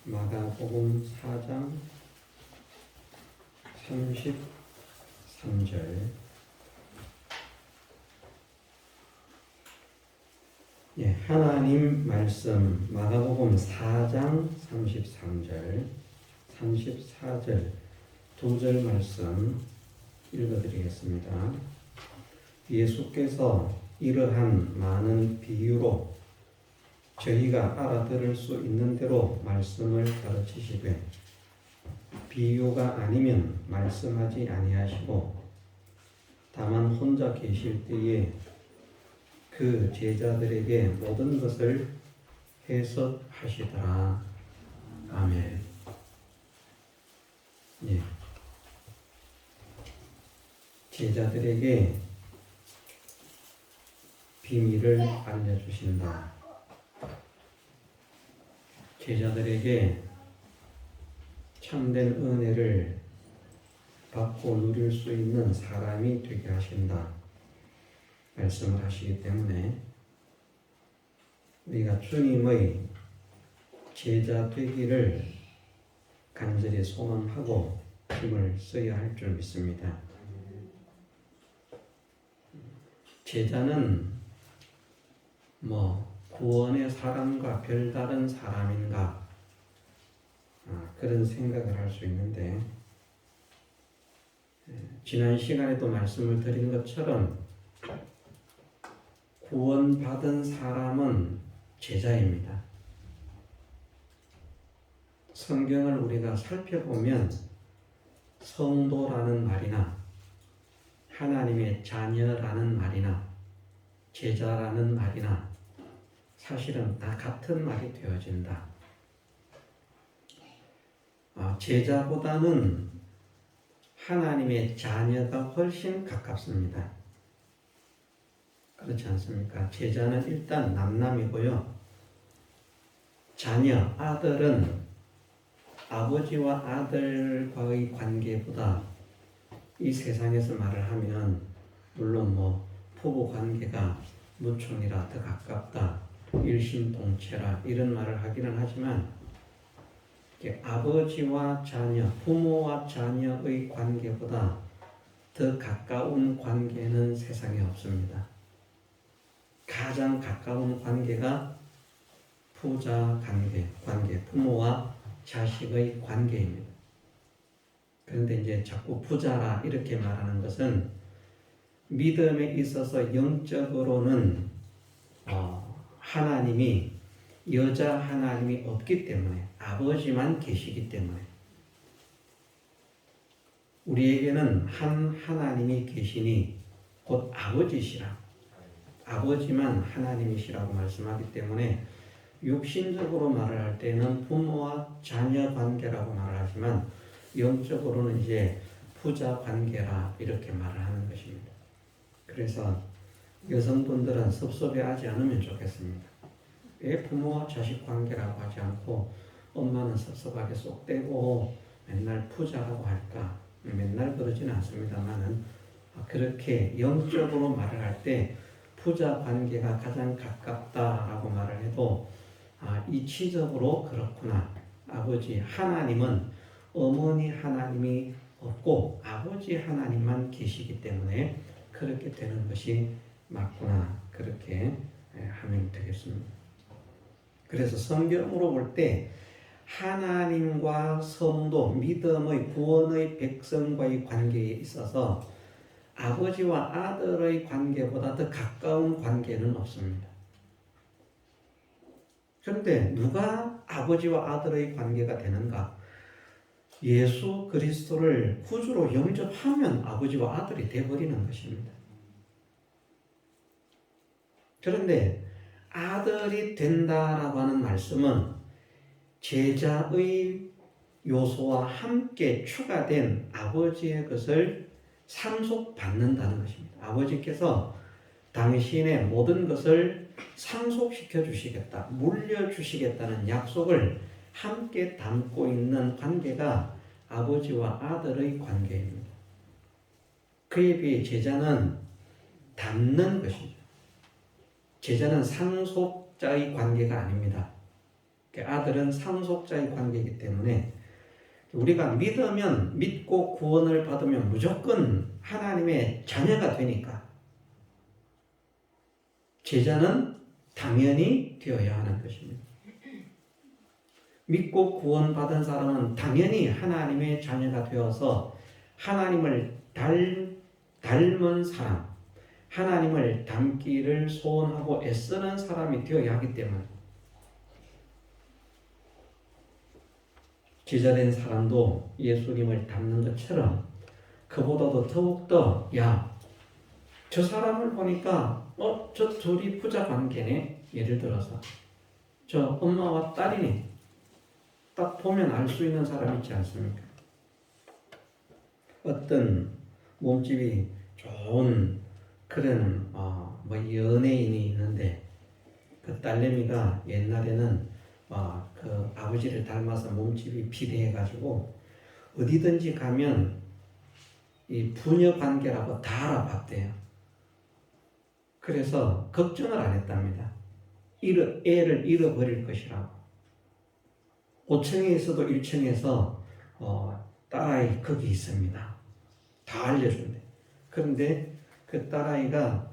마가복음 4장 33절. 하나님 말씀 마가복음 4장 33절, 34절 두 절 말씀 읽어드리겠습니다. 예수께서 이러한 많은 비유로 저희가 알아들을 수 있는 대로 말씀을 가르치시되 비유가 아니면 말씀하지 아니하시고 다만 혼자 계실 때에 그 제자들에게 모든 것을 해석하시더라. 아멘. 제자들에게 비밀을 알려주신다. 제자들에게 참된 은혜를 받고 누릴 수 있는 사람이 되게 하신다 말씀을 하시기 때문에 우리가 주님의 제자 되기를 간절히 소망하고 힘을 써야 할 줄 믿습니다. 제자는 구원의 사람과 별다른 사람인가 그런 생각을 할 수 있는데 지난 시간에도 말씀을 드린 것처럼 구원받은 사람은 제자입니다. 성경을 우리가 살펴보면 성도라는 말이나 하나님의 자녀라는 말이나 제자라는 말이나 사실은 다 같은 말이 되어진다. 제자보다는 하나님의 자녀가 훨씬 가깝습니다. 그렇지 않습니까? 제자는 일단 남남이고요. 자녀, 아들은 아버지와 아들과의 관계보다 이 세상에서 말을 하면 물론 부부 관계가 무촌이라 더 가깝다, 일심동체라 이런 말을 하기는 하지만 아버지와 자녀, 부모와 자녀의 관계보다 더 가까운 관계는 세상에 없습니다. 가장 가까운 관계가 부자 관계, 부모와 자식의 관계입니다. 그런데 이제 자꾸 부자라 이렇게 말하는 것은 믿음에 있어서 영적으로는 하나님이 여자 하나님이 없기 때문에 아버지만 계시기 때문에 우리에게는 한 하나님이 계시니 곧 아버지시라, 아버지만 하나님이시라고 말씀하기 때문에 육신적으로 말을 할 때는 부모와 자녀 관계라고 말을 하지만 영적으로는 이제 부자 관계라 이렇게 말을 하는 것입니다. 그래서 여성분들은 섭섭해하지 않으면 좋겠습니다. 왜 부모와 자식 관계라고 하지 않고 엄마는 섭섭하게 쏙 떼고 맨날 부자라고 할까? 맨날 그러지는 않습니다만은 그렇게 영적으로 말을 할 때 부자 관계가 가장 가깝다라고 말을 해도 이치적으로 그렇구나. 아버지 하나님은 어머니 하나님이 없고 아버지 하나님만 계시기 때문에 그렇게 되는 것이 맞구나. 그렇게 하면 되겠습니다. 그래서 성경으로 볼 때 하나님과 성도, 믿음의 구원의 백성과의 관계에 있어서 아버지와 아들의 관계보다 더 가까운 관계는 없습니다. 그런데 누가 아버지와 아들의 관계가 되는가? 예수 그리스도를 구주로 영접하면 아버지와 아들이 되어버리는 것입니다. 그런데 아들이 된다라고 하는 말씀은 제자의 요소와 함께 추가된 아버지의 것을 상속받는다는 것입니다. 아버지께서 당신의 모든 것을 상속시켜 주시겠다, 물려주시겠다는 약속을 함께 담고 있는 관계가 아버지와 아들의 관계입니다. 그에 비해 제자는 담는 것이죠. 제자는 상속자의 관계가 아닙니다. 아들은 상속자의 관계이기 때문에 우리가 믿으면 믿고 구원을 받으면 무조건 하나님의 자녀가 되니까 제자는 당연히 되어야 하는 것입니다. 믿고 구원받은 사람은 당연히 하나님의 자녀가 되어서 하나님을 닮은 사람, 하나님을 닮기를 소원하고 애쓰는 사람이 되어야 하기 때문에 제자된 사람도 예수님을 닮는 것처럼 그보다도 더욱더 저 사람을 보니까 저 둘이 부자 관계네. 예를 들어서 저 엄마와 딸이네. 딱 보면 알 수 있는 사람 있지 않습니까? 어떤 몸집이 좋은 그런 연예인이 있는데 그 딸내미가 옛날에는 그 아버지를 닮아서 몸집이 비대해가지고 어디든지 가면 이 부녀 관계라고 다 알아봤대요. 그래서 걱정을 안 했답니다. 애를 잃어버릴 것이라고. 5층에 있어도 1층에서 딸아이 거기 있습니다. 다 알려준대. 그런데 그 딸아이가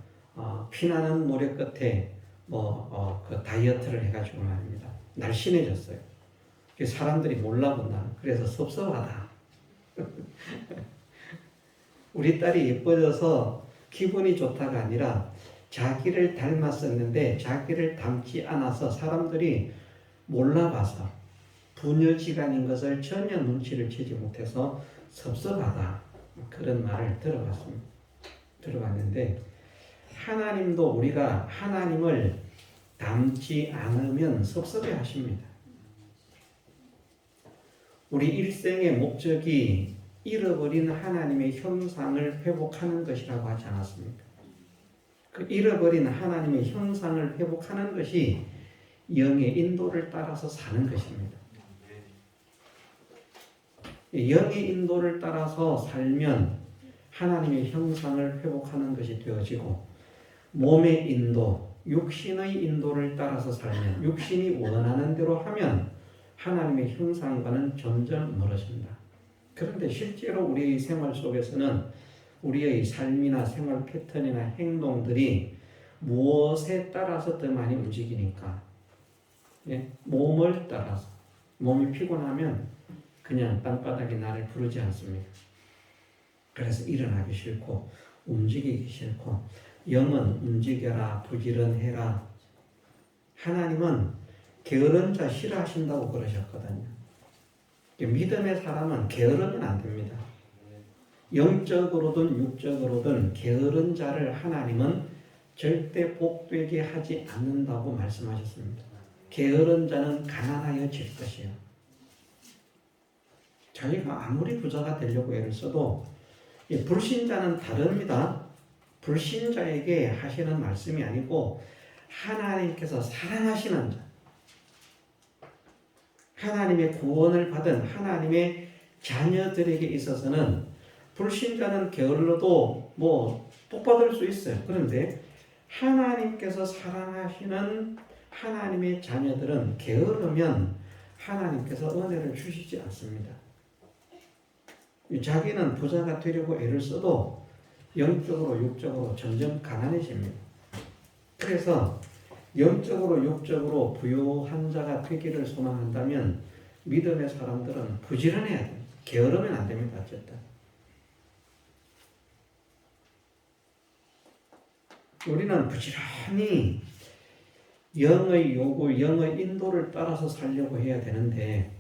피나는 모래 끝에 그 다이어트를 해가지고 말입니다. 날씬해졌어요. 사람들이 몰라본다. 그래서 섭섭하다. 우리 딸이 예뻐져서 기분이 좋다가 아니라 자기를 닮았었는데 자기를 닮지 않아서 사람들이 몰라봐서 부녀지간인 것을 전혀 눈치를 채지 못해서 섭섭하다. 그런 말을 들어봤는데 하나님도 우리가 하나님을 닮지 않으면 섭섭해 하십니다. 우리 일생의 목적이 잃어버린 하나님의 형상을 회복하는 것이라고 하지 않았습니까? 그 잃어버린 하나님의 형상을 회복하는 것이 영의 인도를 따라서 사는 것입니다. 영의 인도를 따라서 살면 하나님의 형상을 회복하는 것이 되어지고 몸의 인도, 육신의 인도를 따라서 살면 육신이 원하는 대로 하면 하나님의 형상과는 점점 멀어진다. 그런데 실제로 우리의 생활 속에서는 우리의 삶이나 생활 패턴이나 행동들이 무엇에 따라서 더 많이 움직이니까 몸을 따라서 몸이 피곤하면 그냥 땅바닥에 나를 부르지 않습니까? 그래서 일어나기 싫고 움직이기 싫고 영은 움직여라 부지런해라. 하나님은 게으른 자 싫어하신다고 그러셨거든요. 믿음의 사람은 게으르면 안 됩니다. 영적으로든 육적으로든 게으른 자를 하나님은 절대 복되게 하지 않는다고 말씀하셨습니다. 게으른 자는 가난하여질 것이요. 자기가 아무리 부자가 되려고 애를 써도 불신자는 다릅니다. 불신자에게 하시는 말씀이 아니고 하나님께서 사랑하시는 자, 하나님의 구원을 받은 하나님의 자녀들에게 있어서는 불신자는 게을러도 복 받을 수 있어요. 그런데 하나님께서 사랑하시는 하나님의 자녀들은 게으르면 하나님께서 은혜를 주시지 않습니다. 자기는 부자가 되려고 애를 써도 영적으로 육적으로 점점 가난해집니다. 그래서 영적으로 육적으로 부유한 자가 되기를 소망한다면 믿음의 사람들은 부지런해야 돼요. 게으르면 안 됩니다. 어쨌든 우리는 부지런히 영의 요구, 영의 인도를 따라서 살려고 해야 되는데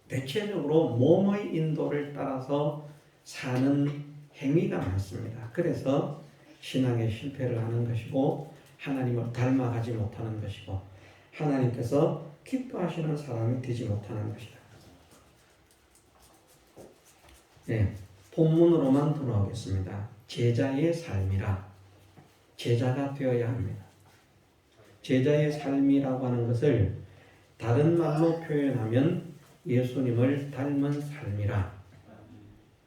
대체적으로 몸의 인도를 따라서 사는 행위가 많습니다. 그래서 신앙에 실패를 하는 것이고 하나님을 닮아가지 못하는 것이고 하나님께서 기뻐하시는 사람이 되지 못하는 것이다. 네, 본문으로만 돌아오겠습니다. 제자의 삶이라. 제자가 되어야 합니다. 제자의 삶이라고 하는 것을 다른 말로 표현하면 예수님을 닮은 삶이라,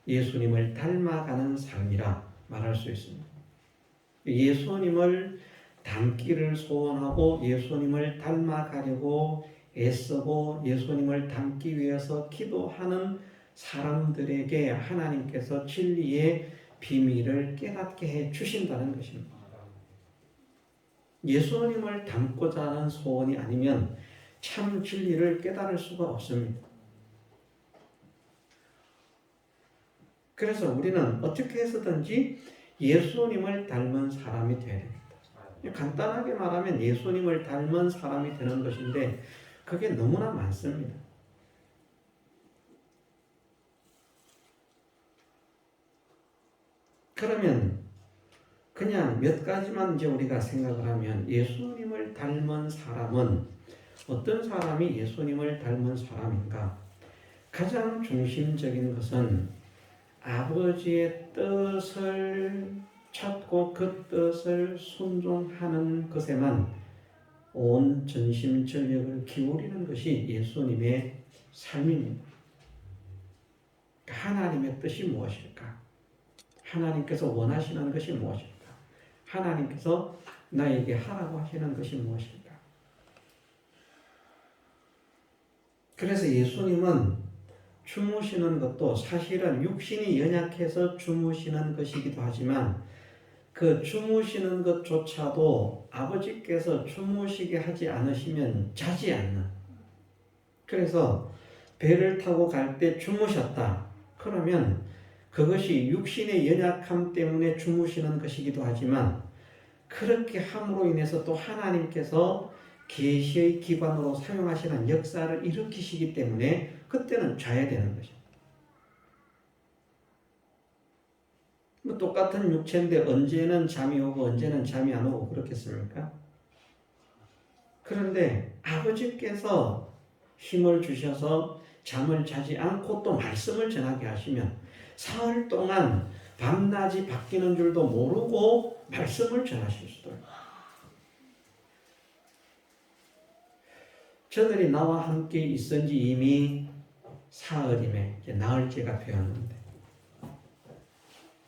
예수님을 닮아가는 삶이라 말할 수 있습니다. 예수님을 닮기를 소원하고 예수님을 닮아가려고 애쓰고 예수님을 닮기 위해서 기도하는 사람들에게 하나님께서 진리의 비밀을 깨닫게 해 주신다는 것입니다. 예수님을 닮고자 하는 소원이 아니면 참 진리를 깨달을 수가 없습니다. 그래서 우리는 어떻게 해서든지 예수님을 닮은 사람이 되어야 됩니다. 간단하게 말하면 예수님을 닮은 사람이 되는 것인데 그게 너무나 많습니다. 그러면 그냥 몇 가지만 이제 우리가 생각을 하면 예수님을 닮은 사람은 어떤 사람이 예수님을 닮은 사람인가? 가장 중심적인 것은 아버지의 뜻을 찾고 그 뜻을 순종하는 것에만 온 전심 전력을 기울이는 것이 예수님의 삶입니다. 하나님의 뜻이 무엇일까? 하나님께서 원하시는 것이 무엇일까? 하나님께서 나에게 하라고 하시는 것이 무엇일까? 그래서 예수님은 주무시는 것도 사실은 육신이 연약해서 주무시는 것이기도 하지만 그 주무시는 것조차도 아버지께서 주무시게 하지 않으시면 자지 않는. 그래서 배를 타고 갈 때 주무셨다. 그러면 그것이 육신의 연약함 때문에 주무시는 것이기도 하지만 그렇게 함으로 인해서 또 하나님께서 계시의 기반으로 사용하시는 역사를 일으키시기 때문에 그때는 자야 되는 것이죠. 뭐 똑같은 육체인데 언제는 잠이 오고 언제는 잠이 안 오고 그렇겠습니까? 그런데 아버지께서 힘을 주셔서 잠을 자지 않고 또 말씀을 전하게 하시면 사흘 동안 밤낮이 바뀌는 줄도 모르고 말씀을 전하실 수도 있어요. 저들이 나와 함께 있은 지 이미 사흘임에 이제 나흘째가 되었는데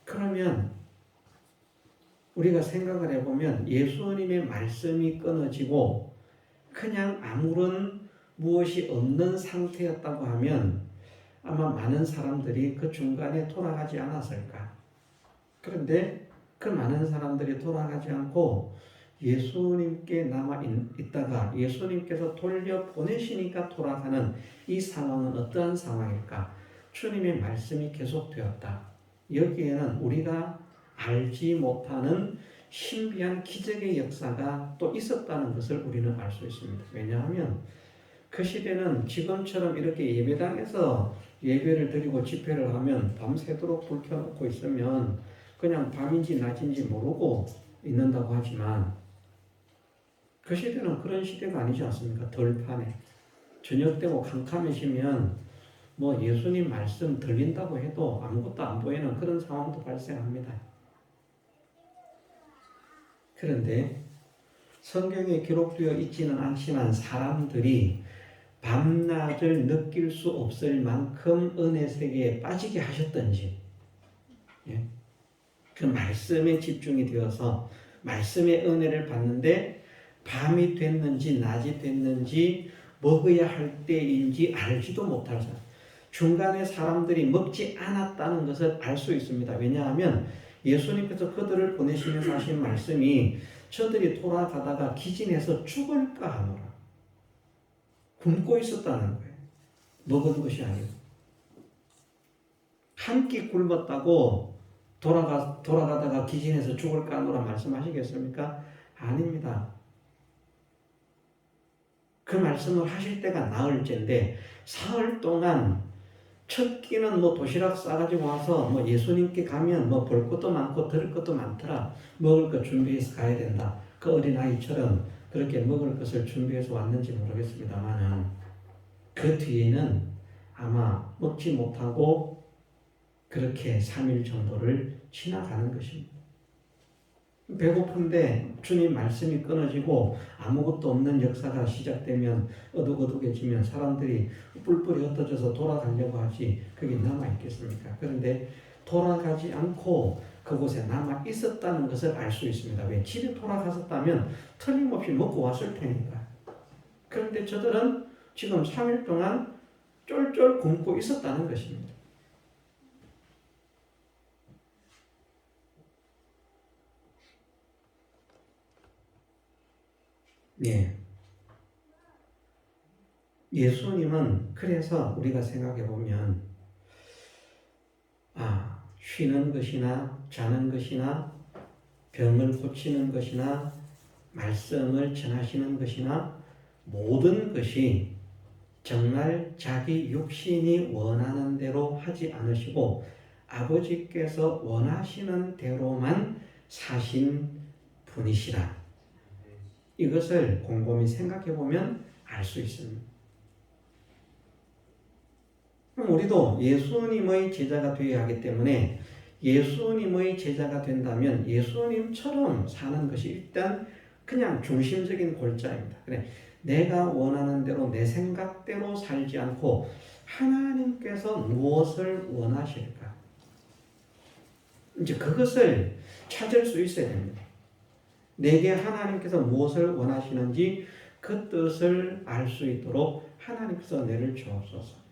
그러면 우리가 생각을 해보면 예수님의 말씀이 끊어지고 그냥 아무런 무엇이 없는 상태였다고 하면 아마 많은 사람들이 그 중간에 돌아가지 않았을까. 그런데 그 많은 사람들이 돌아가지 않고 예수님께 남아있다가 예수님께서 돌려보내시니까 돌아가는 이 상황은 어떠한 상황일까? 주님의 말씀이 계속되었다. 여기에는 우리가 알지 못하는 신비한 기적의 역사가 또 있었다는 것을 우리는 알 수 있습니다. 왜냐하면 그 시대는 지금처럼 이렇게 예배당에서 예배를 드리고 집회를 하면 밤새도록 불 켜놓고 있으면 그냥 밤인지 낮인지 모르고 있는다고 하지만 그 시대는 그런 시대가 아니지 않습니까? 덜판에 저녁 되고 캄캄해지면 뭐 예수님 말씀 들린다고 해도 아무것도 안 보이는 그런 상황도 발생합니다. 그런데 성경에 기록되어 있지는 않지만 사람들이 밤낮을 느낄 수 없을 만큼 은혜 세계에 빠지게 하셨던지 그 말씀에 집중이 되어서 말씀의 은혜를 받는데 밤이 됐는지 낮이 됐는지 먹어야 할 때인지 알지도 못할 사람 중간에 사람들이 먹지 않았다는 것을 알 수 있습니다. 왜냐하면 예수님께서 그들을 보내시면서 하신 말씀이 저들이 돌아가다가 기진해서 죽을까 하노라. 굶고 있었다는 거예요. 먹은 것이 아니고. 한 끼 굶었다고 돌아가다가 기진해서 죽을까 하노라 말씀하시겠습니까? 아닙니다. 그 말씀을 하실 때가 나흘째인데 사흘 동안 첫 끼는 뭐 도시락 싸가지고 와서 뭐 예수님께 가면 뭐 볼 것도 많고 들을 것도 많더라. 먹을 것 준비해서 가야 된다. 그 어린아이처럼 그렇게 먹을 것을 준비해서 왔는지 모르겠습니다만 그 뒤에는 아마 먹지 못하고 그렇게 3일 정도를 지나가는 것입니다. 배고픈데 주님 말씀이 끊어지고 아무것도 없는 역사가 시작되면 어둑어둑해지면 사람들이 뿔뿔이 흩어져서 돌아가려고 하지 그게 남아있겠습니까? 그런데 돌아가지 않고 그곳에 남아있었다는 것을 알 수 있습니다. 왜? 집에 돌아갔었다면 틀림없이 먹고 왔을 테니까. 그런데 저들은 지금 3일 동안 쫄쫄 굶고 있었다는 것입니다. 예. 예수님은 그래서 우리가 생각해 보면 쉬는 것이나 자는 것이나 병을 고치는 것이나 말씀을 전하시는 것이나 모든 것이 정말 자기 육신이 원하는 대로 하지 않으시고 아버지께서 원하시는 대로만 사신 분이시라. 이것을 곰곰이 생각해 보면 알 수 있습니다. 그럼 우리도 예수님의 제자가 되어야 하기 때문에 예수님의 제자가 된다면 예수님처럼 사는 것이 일단 그냥 중심적인 골자입니다. 그래, 내가 원하는 대로 내 생각대로 살지 않고 하나님께서 무엇을 원하실까? 이제 그것을 찾을 수 있어야 됩니다. 내게 하나님께서 무엇을 원하시는지 그 뜻을 알 수 있도록 하나님께서 내를 주옵소서.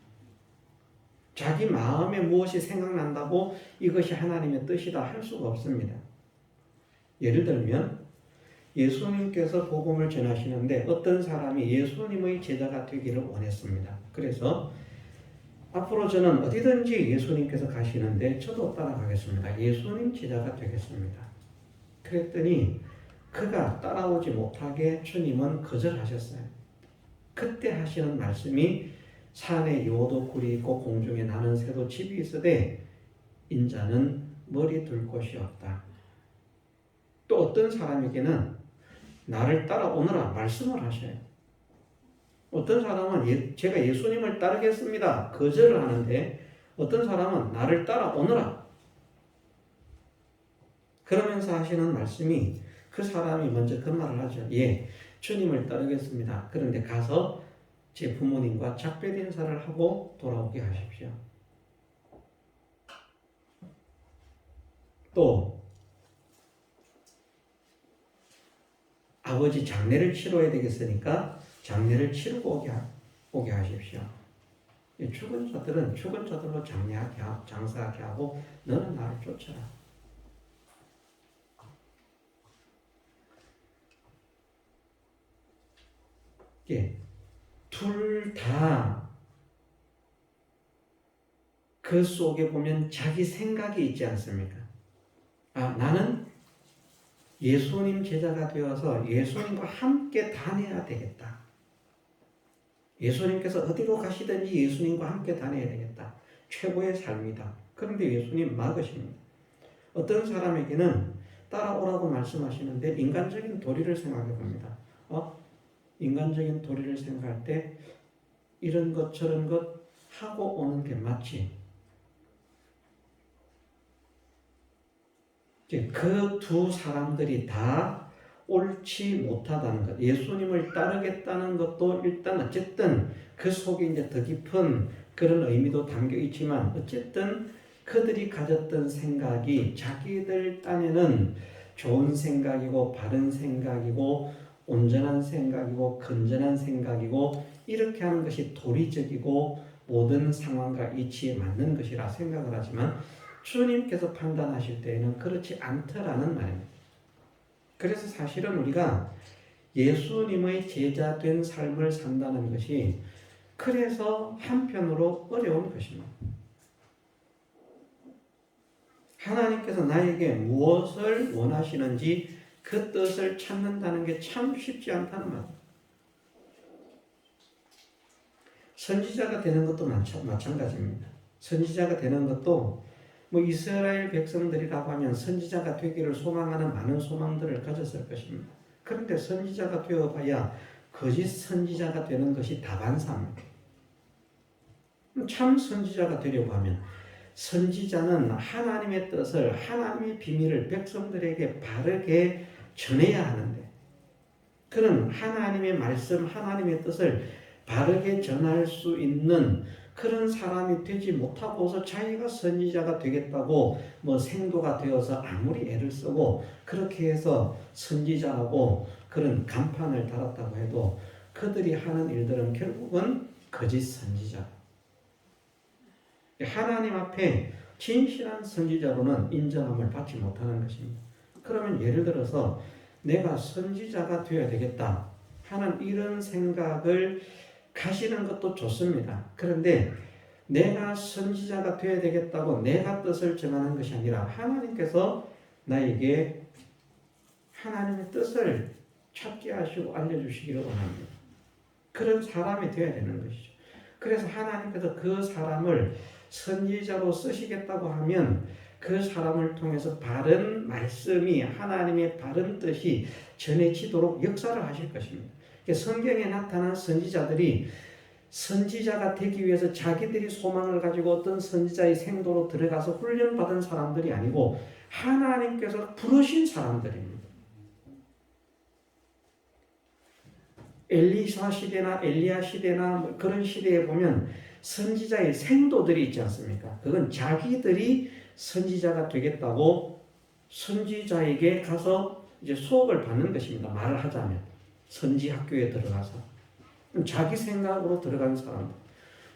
자기 마음에 무엇이 생각난다고 이것이 하나님의 뜻이다 할 수가 없습니다. 예를 들면 예수님께서 복음을 전하시는데 어떤 사람이 예수님의 제자가 되기를 원했습니다. 그래서 앞으로 저는 어디든지 예수님께서 가시는데 저도 따라가겠습니다. 예수님 제자가 되겠습니다. 그랬더니 그가 따라오지 못하게 주님은 거절하셨어요. 그때 하시는 말씀이 산에 여도 굴이 있고 공중에 나는 새도 집이 있으되 인자는 머리 둘 곳이 없다. 또 어떤 사람에게는 나를 따라오너라 말씀을 하셔요. 어떤 사람은 제가 예수님을 따르겠습니다 거절을 하는데 어떤 사람은 나를 따라오너라 그러면서 하시는 말씀이 그 사람이 먼저 그 말을 하죠. 예, 주님을 따르겠습니다. 그런데 가서 제 부모님과 작별 인사를 하고 돌아오게 하십시오. 또 아버지 장례를 치러야 되겠으니까 장례를 치르고 오게 하십시오. 죽은 자들은 죽은 자들로 장사하게 하고 너는 나를 쫓아라. 둘 다 그 속에 보면 자기 생각이 있지 않습니까? 나는 예수님 제자가 되어서 예수님과 함께 다녀야 되겠다. 예수님께서 어디로 가시든지 예수님과 함께 다녀야 되겠다. 최고의 삶이다. 그런데 예수님 막으십니다. 어떤 사람에게는 따라오라고 말씀하시는데 인간적인 도리를 생각해 봅니다. 인간적인 도리를 생각할 때 이런 것 저런 것 하고 오는 게 맞지. 그 두 사람들이 다 옳지 못하다는 것, 예수님을 따르겠다는 것도 일단 어쨌든 그 속에 이제 더 깊은 그런 의미도 담겨 있지만 어쨌든 그들이 가졌던 생각이 자기들 딴에는 좋은 생각이고 바른 생각이고 온전한 생각이고 건전한 생각이고 이렇게 하는 것이 도리적이고 모든 상황과 이치에 맞는 것이라 생각을 하지만 주님께서 판단하실 때에는 그렇지 않더라는 말입니다. 그래서 사실은 우리가 예수님의 제자 된 삶을 산다는 것이 그래서 한편으로 어려운 것입니다. 하나님께서 나에게 무엇을 원하시는지 그 뜻을 찾는다는 게 참 쉽지 않다는 말입니다. 선지자가 되는 것도 마찬가지입니다. 선지자가 되는 것도 이스라엘 백성들이라고 하면 선지자가 되기를 소망하는 많은 소망들을 가졌을 것입니다. 그런데 선지자가 되어봐야 거짓 선지자가 되는 것이 다반사입니다. 참 선지자가 되려고 하면 선지자는 하나님의 뜻을, 하나님의 비밀을 백성들에게 바르게 전해야 하는데 그는 하나님의 말씀, 하나님의 뜻을 바르게 전할 수 있는 그런 사람이 되지 못하고서 자기가 선지자가 되겠다고 생도가 되어서 아무리 애를 쓰고 그렇게 해서 선지자라고 그런 간판을 달았다고 해도 그들이 하는 일들은 결국은 거짓 선지자. 하나님 앞에 진실한 선지자로는 인정함을 받지 못하는 것입니다. 그러면 예를 들어서 내가 선지자가 되어야 되겠다 하는 이런 생각을 가시는 것도 좋습니다. 그런데 내가 선지자가 되어야 되겠다고 내가 뜻을 정하는 것이 아니라 하나님께서 나에게 하나님의 뜻을 찾게 하시고 알려주시기를 원합니다. 그런 사람이 되어야 되는 것이죠. 그래서 하나님께서 그 사람을 선지자로 쓰시겠다고 하면 그 사람을 통해서 바른 말씀이 하나님의 바른 뜻이 전해지도록 역사를 하실 것입니다. 성경에 나타난 선지자들이 선지자가 되기 위해서 자기들이 소망을 가지고 어떤 선지자의 생도로 들어가서 훈련받은 사람들이 아니고 하나님께서 부르신 사람들입니다. 엘리사 시대나 엘리야 시대나 그런 시대에 보면 선지자의 생도들이 있지 않습니까? 그건 자기들이 선지자가 되겠다고 선지자에게 가서 이제 수업을 받는 것입니다. 말을 하자면 선지 학교에 들어가서 자기 생각으로 들어간 사람들,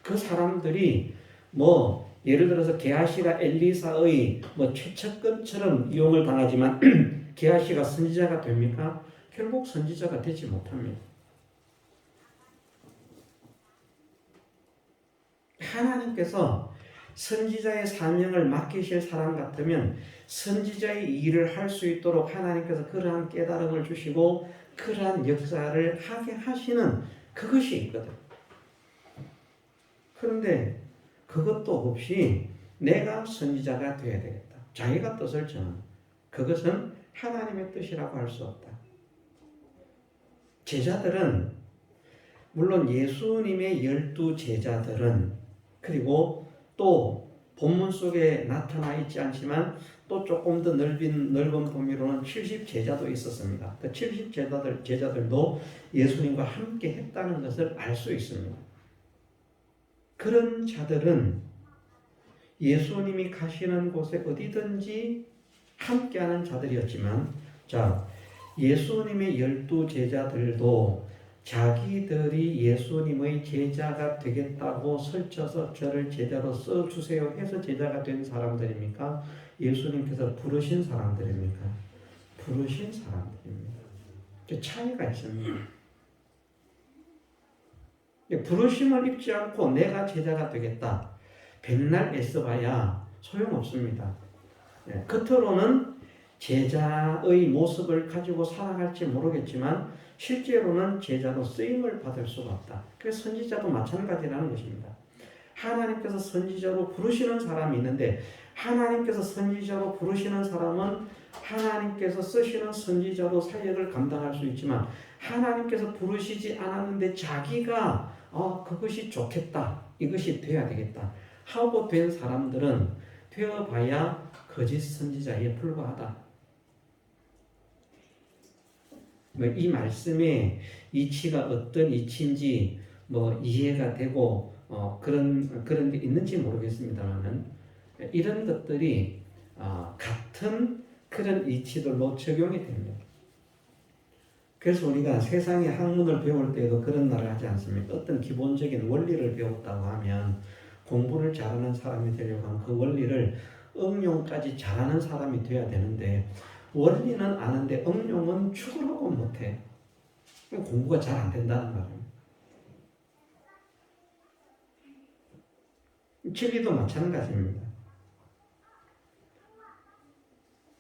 그 사람들이 뭐 예를 들어서 게하시가 엘리사의 뭐 최측근처럼 이용을 당하지만 게하시가 선지자가 됩니까? 결국 선지자가 되지 못합니다. 하나님께서 선지자의 사명을 맡기실 사람 같으면 선지자의 일을 할 수 있도록 하나님께서 그러한 깨달음을 주시고 그러한 역사를 하게 하시는 그것이 있거든. 그런데 그것도 없이 내가 선지자가 되어야 되겠다. 자기가 뜻을 정하는 그것은 하나님의 뜻이라고 할 수 없다. 제자들은 물론 예수님의 12 제자들은 그리고 또 본문 속에 나타나 있지 않지만 또 조금 더 넓은 범위로는 70 제자도 있었습니다. 그 70 제자들도 예수님과 함께 했다는 것을 알 수 있습니다. 그런 자들은 예수님이 가시는 곳에 어디든지 함께하는 자들이었지만, 자, 예수님의 12 제자들도 자기들이 예수님의 제자가 되겠다고 설쳐서 저를 제자로 써주세요 해서 제자가 된 사람들입니까? 예수님께서 부르신 사람들입니까? 부르신 사람들입니다. 차이가 있습니다. 부르심을 입지 않고 내가 제자가 되겠다. 백날 애써봐야 소용없습니다. 겉으로는 제자의 모습을 가지고 살아갈지 모르겠지만 실제로는 제자로 쓰임을 받을 수가 없다. 그래서 선지자도 마찬가지라는 것입니다. 하나님께서 선지자로 부르시는 사람이 있는데 하나님께서 선지자로 부르시는 사람은 하나님께서 쓰시는 선지자로 사역을 감당할 수 있지만 하나님께서 부르시지 않았는데 자기가 그것이 좋겠다, 이것이 돼야 되겠다 하고 된 사람들은 되어봐야 거짓 선지자에 불과하다. 이 말씀의 이치가 어떤 이치인지 이해가 되고 그런 게 있는지 모르겠습니다만은 이런 것들이 같은 그런 이치들로 적용이 됩니다. 그래서 우리가 세상의 학문을 배울 때에도 그런 말을 하지 않습니까? 어떤 기본적인 원리를 배웠다고 하면 공부를 잘하는 사람이 되려고 하면 그 원리를 응용까지 잘하는 사람이 돼야 되는데 원리는 아는데 응용은 죽으라고 못해. 공부가 잘 안 된다는 말이에요. 진리도 마찬가지입니다.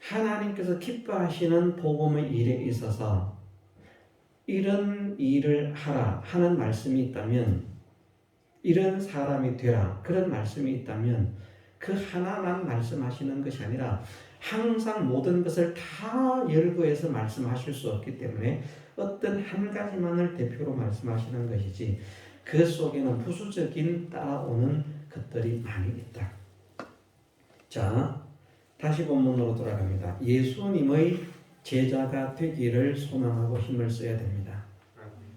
하나님께서 기뻐하시는 복음의 일에 있어서 이런 일을 하라 하는 말씀이 있다면, 이런 사람이 되라 그런 말씀이 있다면 그 하나만 말씀하시는 것이 아니라 항상 모든 것을 다 열거해서 말씀하실 수 없기 때문에 어떤 한 가지만을 대표로 말씀하시는 것이지 그 속에는 부수적인 따라오는 것들이 많이 있다. 자, 다시 본문으로 돌아갑니다. 예수님의 제자가 되기를 소망하고 힘을 써야 됩니다.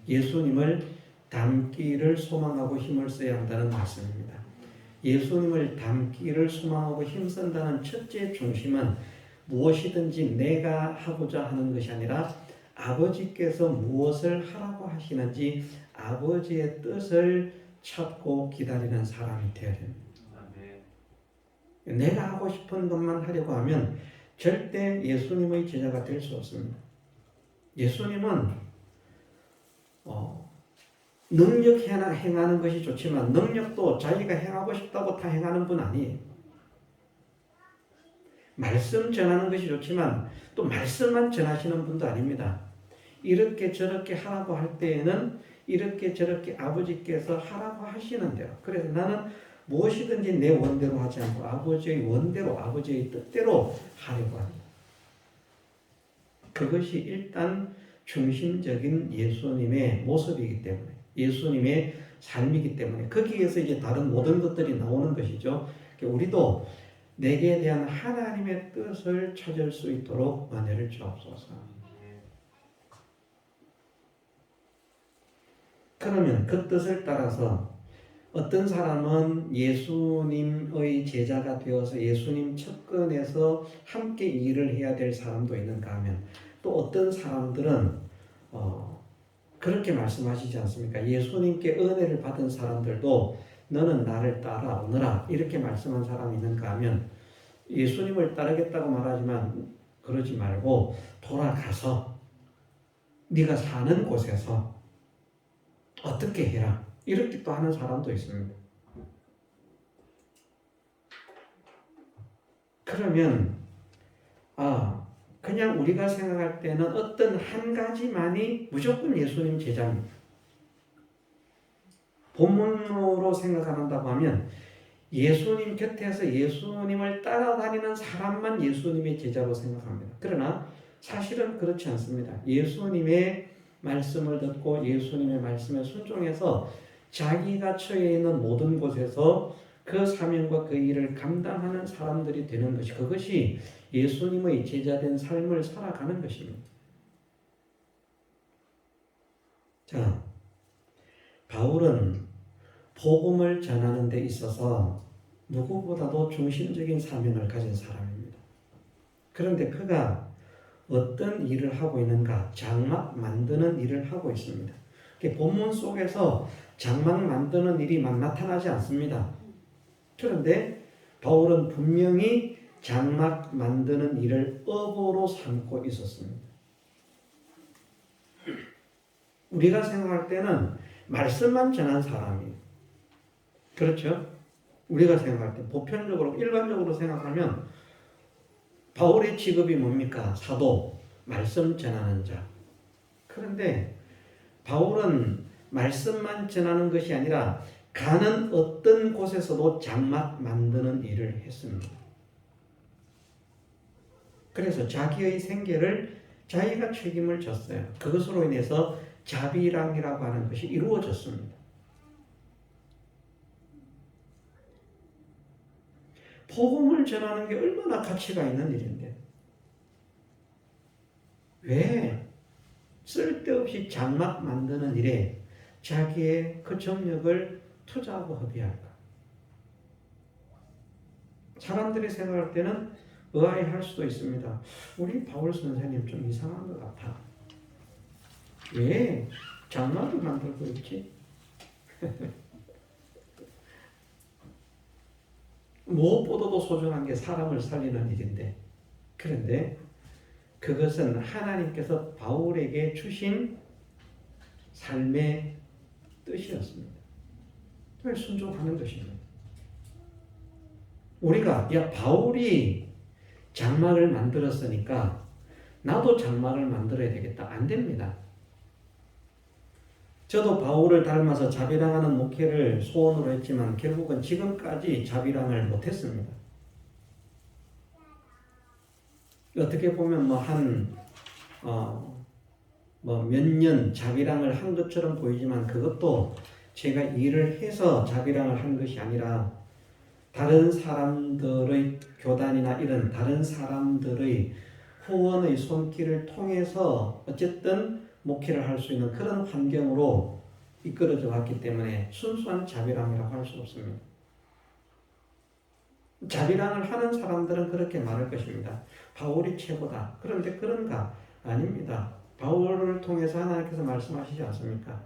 예수님을 닮기를 소망하고 힘을 써야 한다는 말씀입니다. 예수님을 닮기를 소망하고 힘쓴다는 첫째 중심은 무엇이든지 내가 하고자 하는 것이 아니라 아버지께서 무엇을 하라고 하시는지 아버지의 뜻을 찾고 기다리는 사람이 되어야 됩니다. 내가 하고 싶은 것만 하려고 하면 절대 예수님의 제자가 될 수 없습니다. 예수님은 능력 행하는 것이 좋지만 능력도 자기가 행하고 싶다고 다 행하는 분 아니에요. 말씀 전하는 것이 좋지만 또 말씀만 전하시는 분도 아닙니다. 이렇게 저렇게 하라고 할 때에는 이렇게 저렇게 아버지께서 하라고 하시는 대로, 그래서 나는 무엇이든지 내 원대로 하지 않고 아버지의 원대로, 아버지의 뜻대로 하려고 합니다. 그것이 일단 중심적인 예수님의 모습이기 때문에, 예수님의 삶이기 때문에 거기에서 이제 다른 모든 것들이 나오는 것이죠. 우리도 내게 대한 하나님의 뜻을 찾을 수 있도록 은혜를 주옵소서. 그러면 그 뜻을 따라서 어떤 사람은 예수님의 제자가 되어서 예수님 측근에서 함께 일을 해야 될 사람도 있는가 하면, 또 어떤 사람들은 그렇게 말씀하시지 않습니까? 예수님께 은혜를 받은 사람들도 너는 나를 따라오너라 이렇게 말씀한 사람이 있는가 하면, 예수님을 따르겠다고 말하지만 그러지 말고 돌아가서 네가 사는 곳에서 어떻게 해라 이렇게 또 하는 사람도 있습니다. 그러면 그냥 우리가 생각할 때는 어떤 한 가지만이 무조건 예수님 제자입니다. 본문으로 생각한다고 하면 예수님 곁에서 예수님을 따라다니는 사람만 예수님의 제자로 생각합니다. 그러나 사실은 그렇지 않습니다. 예수님의 말씀을 듣고 예수님의 말씀에 순종해서 자기가 처해 있는 모든 곳에서 그 사명과 그 일을 감당하는 사람들이 되는 것이, 그것이 예수님의 제자된 삶을 살아가는 것입니다. 자, 바울은 복음을 전하는 데 있어서 누구보다도 중심적인 사명을 가진 사람입니다. 그런데 그가 어떤 일을 하고 있는가? 장막 만드는 일을 하고 있습니다. 본문 속에서 장막 만드는 일이 나타나지 않습니다. 그런데 바울은 분명히 장막 만드는 일을 업으로 삼고 있었습니다. 우리가 생각할 때는 말씀만 전한 사람이에요. 그렇죠? 우리가 생각할 때 보편적으로 일반적으로 생각하면 바울의 직업이 뭡니까? 사도, 말씀 전하는 자. 그런데 바울은 말씀만 전하는 것이 아니라 가는 어떤 곳에서도 장막 만드는 일을 했습니다. 그래서 자기의 생계를 자기가 책임을 졌어요. 그것으로 인해서 자비랑이라고 하는 것이 이루어졌습니다. 복음을 전하는 게 얼마나 가치가 있는 일인데 왜 쓸데없이 장막 만드는 일에 자기의 그 정력을 투자하고 허비할까? 사람들이 생각할 때는 의아해할 수도 있습니다. 우리 바울 선생님 좀 이상한 것 같아. 왜 장막을 만들고 있지? 무엇보다도 소중한 게 사람을 살리는 일인데, 그런데 그것은 하나님께서 바울에게 주신 삶의 뜻이었습니다. 그걸 순종하는 것입니다. 우리가 바울이 장막을 만들었으니까 나도 장막을 만들어야 되겠다. 안 됩니다. 저도 바울을 닮아서 자비랑하는 목회를 소원으로 했지만 결국은 지금까지 자비랑을 못했습니다. 어떻게 보면 몇 년 자비랑을 한 것처럼 보이지만 그것도 제가 일을 해서 자비랑을 한 것이 아니라 다른 사람들의 교단이나 이런 다른 사람들의 후원의 손길을 통해서 어쨌든 목회를 할 수 있는 그런 환경으로 이끌어져 왔기 때문에 순수한 자비랑이라고 할 수 없습니다. 자비랑을 하는 사람들은 그렇게 말할 것입니다. 바울이 최고다. 그런데 그런가? 아닙니다. 바울을 통해서 하나님께서 말씀하시지 않습니까?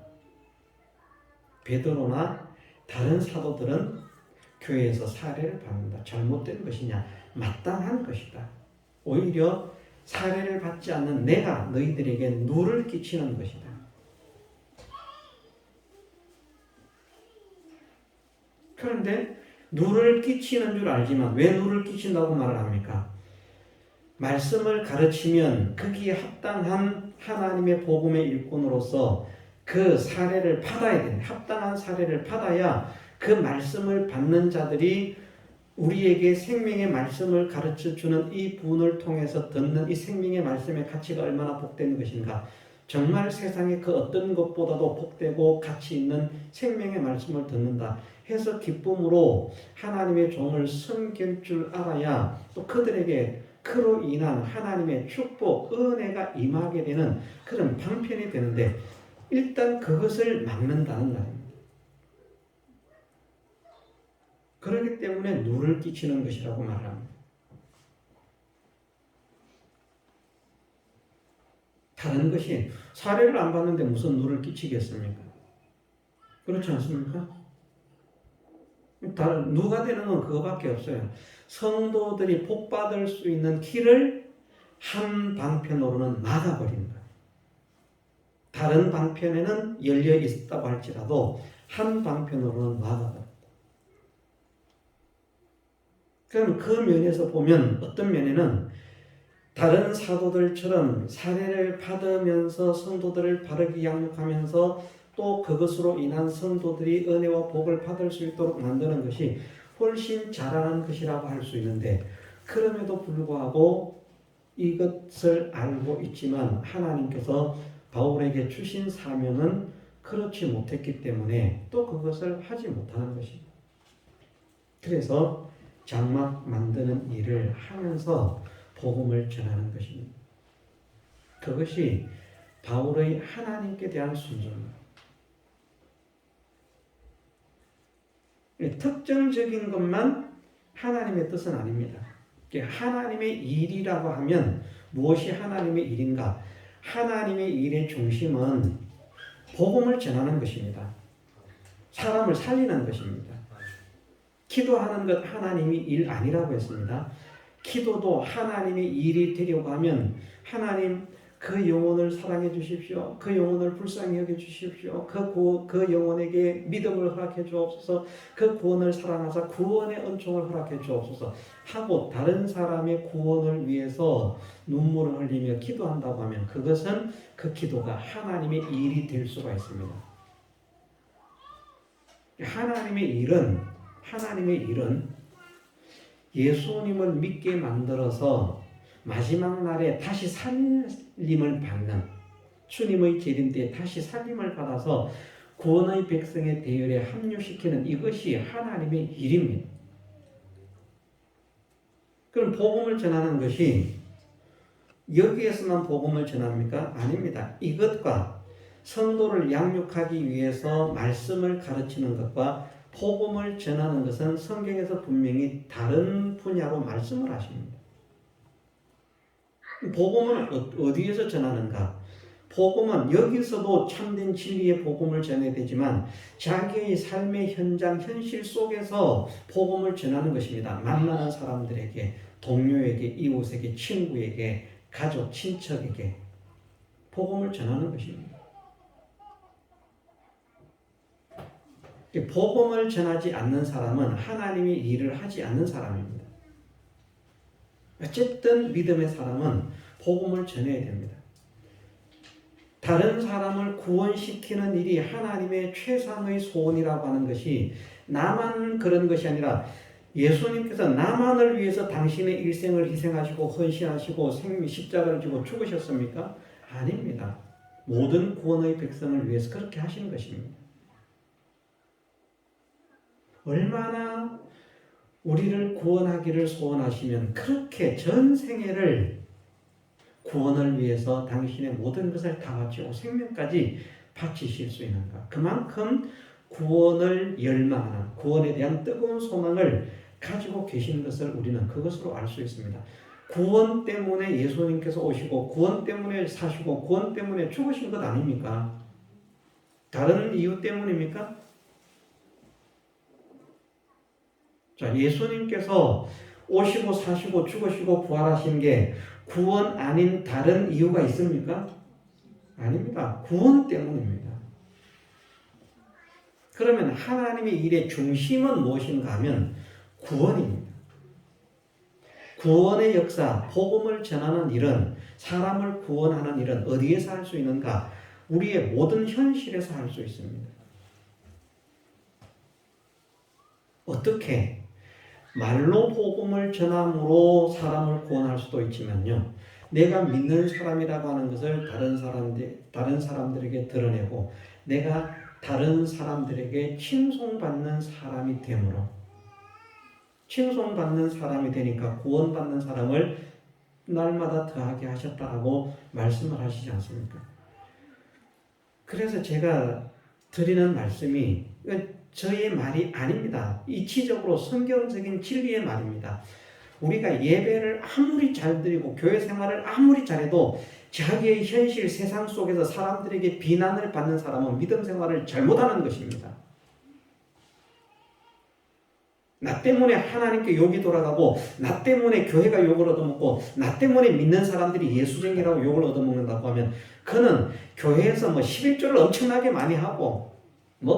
베드로나 다른 사도들은 교회에서 사례를 받는다. 잘못된 것이냐? 마땅한 것이다. 오히려 사례를 받지 않는 내가 너희들에게 누를 끼치는 것이다. 그런데 누를 끼치는 줄 알지만 왜 누를 끼친다고 말을 합니까? 말씀을 가르치면 거기에 합당한 하나님의 복음의 일꾼으로서 그 사례를 받아야 된다. 합당한 사례를 받아야 그 말씀을 받는 자들이 우리에게 생명의 말씀을 가르쳐주는 이 분을 통해서 듣는 이 생명의 말씀의 가치가 얼마나 복된 것인가. 정말 세상의 그 어떤 것보다도 복되고 가치 있는 생명의 말씀을 듣는다 해서 기쁨으로 하나님의 종을 섬길 줄 알아야 또 그들에게 그로 인한 하나님의 축복, 은혜가 임하게 되는 그런 방편이 되는데 일단 그것을 막는다는 말입니다. 그렇기 때문에 누를 끼치는 것이라고 말합니다. 다른 것이 사례를 안 받는데 무슨 누를 끼치겠습니까? 그렇지 않습니까? 누가 되는 건 그거밖에 없어요. 성도들이 복받을 수 있는 길을 한 방편으로는 막아버린다. 다른 방편에는 열려 있다고 할지라도 한 방편으로는 막아버린다. 그럼 그 면에서 보면 어떤 면에는 다른 사도들처럼 사례를 받으면서 성도들을 바르게 양육하면서 또 그것으로 인한 성도들이 은혜와 복을 받을 수 있도록 만드는 것이 훨씬 잘하는 것이라고 할 수 있는데 그럼에도 불구하고 이것을 알고 있지만 하나님께서 바울에게 주신 사명은 그렇지 못했기 때문에 또 그것을 하지 못하는 것입니다. 그래서 장막 만드는 일을 하면서 복음을 전하는 것입니다. 그것이 바울의 하나님께 대한 순종입니다. 특정적인 것만 하나님의 뜻은 아닙니다. 하나님의 일이라고 하면 무엇이 하나님의 일인가? 하나님의 일의 중심은 복음을 전하는 것입니다. 사람을 살리는 것입니다. 기도하는 것 하나님이 일 아니라고 했습니다. 기도도 하나님의 일이 되려고 하면 하나님 그 영혼을 사랑해 주십시오. 그 영혼을 불쌍히 여겨 주십시오. 그 영혼에게 믿음을 허락해 주옵소서. 그 구원을 사랑하사 구원의 은총을 허락해 주옵소서 하고 다른 사람의 구원을 위해서 눈물을 흘리며 기도한다고 하면 그것은 그 기도가 하나님의 일이 될 수가 있습니다. 하나님의 일은 예수님을 믿게 만들어서 마지막 날에 다시 살림을 받는 주님의 재림 때에 다시 살림을 받아서 구원의 백성의 대열에 합류시키는 이것이 하나님의 일입니다. 그럼 복음을 전하는 것이 여기에서만 복음을 전합니까? 아닙니다. 이것과 성도를 양육하기 위해서 말씀을 가르치는 것과 복음을 전하는 것은 성경에서 분명히 다른 분야로 말씀을 하십니다. 복음은 어디에서 전하는가? 복음은 여기서도 참된 진리의 복음을 전해야 되지만 자기의 삶의 현장, 현실 속에서 복음을 전하는 것입니다. 만나는 사람들에게, 동료에게, 이웃에게, 친구에게, 가족, 친척에게 복음을 전하는 것입니다. 복음을 전하지 않는 사람은 하나님의 일을 하지 않는 사람입니다. 어쨌든 믿음의 사람은 복음을 전해야 됩니다. 다른 사람을 구원시키는 일이 하나님의 최상의 소원이라고 하는 것이 나만 그런 것이 아니라 예수님께서 나만을 위해서 당신의 일생을 희생하시고 헌신하시고 십자가를 지고 죽으셨습니까? 아닙니다. 모든 구원의 백성을 위해서 그렇게 하신 것입니다. 얼마나 우리를 구원하기를 소원하시면 그렇게 전 생애를 구원을 위해서 당신의 모든 것을 다 바치고 생명까지 바치실 수 있는가? 그만큼 구원을 열망하는, 구원에 대한 뜨거운 소망을 가지고 계신 것을 우리는 그것으로 알 수 있습니다. 구원 때문에 예수님께서 오시고 구원 때문에 사시고 구원 때문에 죽으신 것 아닙니까? 다른 이유 때문입니까? 자, 예수님께서 오시고 사시고 죽으시고 부활하신 게 구원 아닌 다른 이유가 있습니까? 아닙니다. 구원 때문입니다. 그러면 하나님의 일의 중심은 무엇인가 하면 구원입니다. 구원의 역사, 복음을 전하는 일은, 사람을 구원하는 일은 어디에서 할 수 있는가? 우리의 모든 현실에서 할 수 있습니다. 어떻게? 말로 복음을 전함으로 사람을 구원할 수도 있지만요. 내가 믿는 사람이라고 하는 것을 다른 사람들에게 드러내고 내가 다른 사람들에게 칭송받는 사람이 되므로, 칭송받는 사람이 되니까 구원받는 사람을 날마다 더하게 하셨다라고 말씀을 하시지 않습니까? 그래서 제가 드리는 말씀이 저의 말이 아닙니다. 이치적으로 성경적인 진리의 말입니다. 우리가 예배를 아무리 잘 드리고 교회 생활을 아무리 잘해도 자기의 현실 세상 속에서 사람들에게 비난을 받는 사람은 믿음 생활을 잘못하는 것입니다. 나 때문에 하나님께 욕이 돌아가고 나 때문에 교회가 욕을 얻어먹고 나 때문에 믿는 사람들이 예수쟁이라고 욕을 얻어먹는다고 하면 그는 교회에서 11조를 엄청나게 많이 하고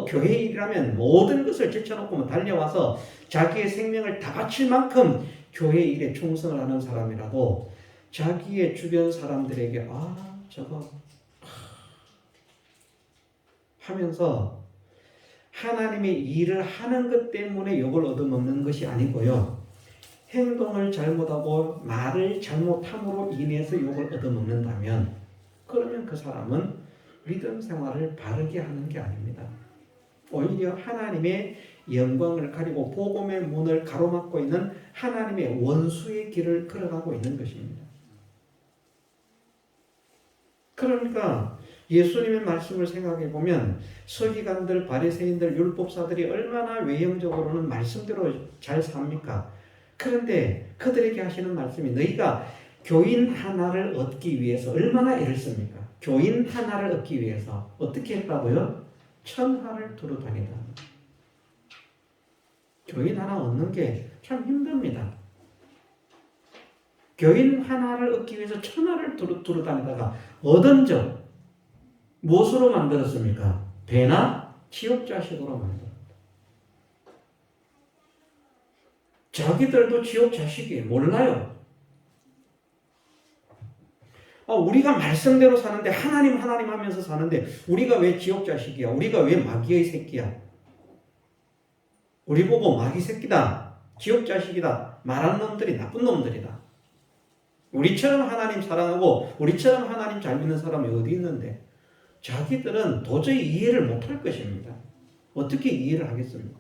교회 일이라면 모든 것을 제쳐놓고 달려와서 자기의 생명을 다 바칠 만큼 교회 일에 충성을 하는 사람이라도 자기의 주변 사람들에게 저거 하면서 하나님의 일을 하는 것 때문에 욕을 얻어먹는 것이 아니고요. 행동을 잘못하고 말을 잘못함으로 인해서 욕을 얻어먹는다면 그러면 그 사람은 믿음 생활을 바르게 하는 게 아닙니다. 오히려 하나님의 영광을 가리고 복음의 문을 가로막고 있는 하나님의 원수의 길을 걸어가고 있는 것입니다. 그러니까 예수님의 말씀을 생각해 보면 서기관들, 바리새인들, 율법사들이 얼마나 외형적으로는 말씀대로 잘 삽니까? 그런데 그들에게 하시는 말씀이 너희가 교인 하나를 얻기 위해서 얼마나 애를 씁니까? 교인 하나를 얻기 위해서 어떻게 했다고요? 천하를 두루 다니다. 교인 하나 얻는 게 참 힘듭니다. 교인 하나를 얻기 위해서 천하를 두루 다니다가 얻은 적 무엇으로 만들었습니까? 배나 지옥자식으로 만들었다. 자기들도 지옥자식이에요. 몰라요. 우리가 말씀대로 사는데 하나님 하면서 사는데 우리가 왜 지옥자식이야? 우리가 왜 마귀의 새끼야? 우리 보고 마귀 새끼다, 지옥자식이다 말하는 놈들이 나쁜 놈들이다. 우리처럼 하나님 사랑하고 우리처럼 하나님 잘 믿는 사람이 어디 있는데 자기들은 도저히 이해를 못할 것입니다. 어떻게 이해를 하겠습니까?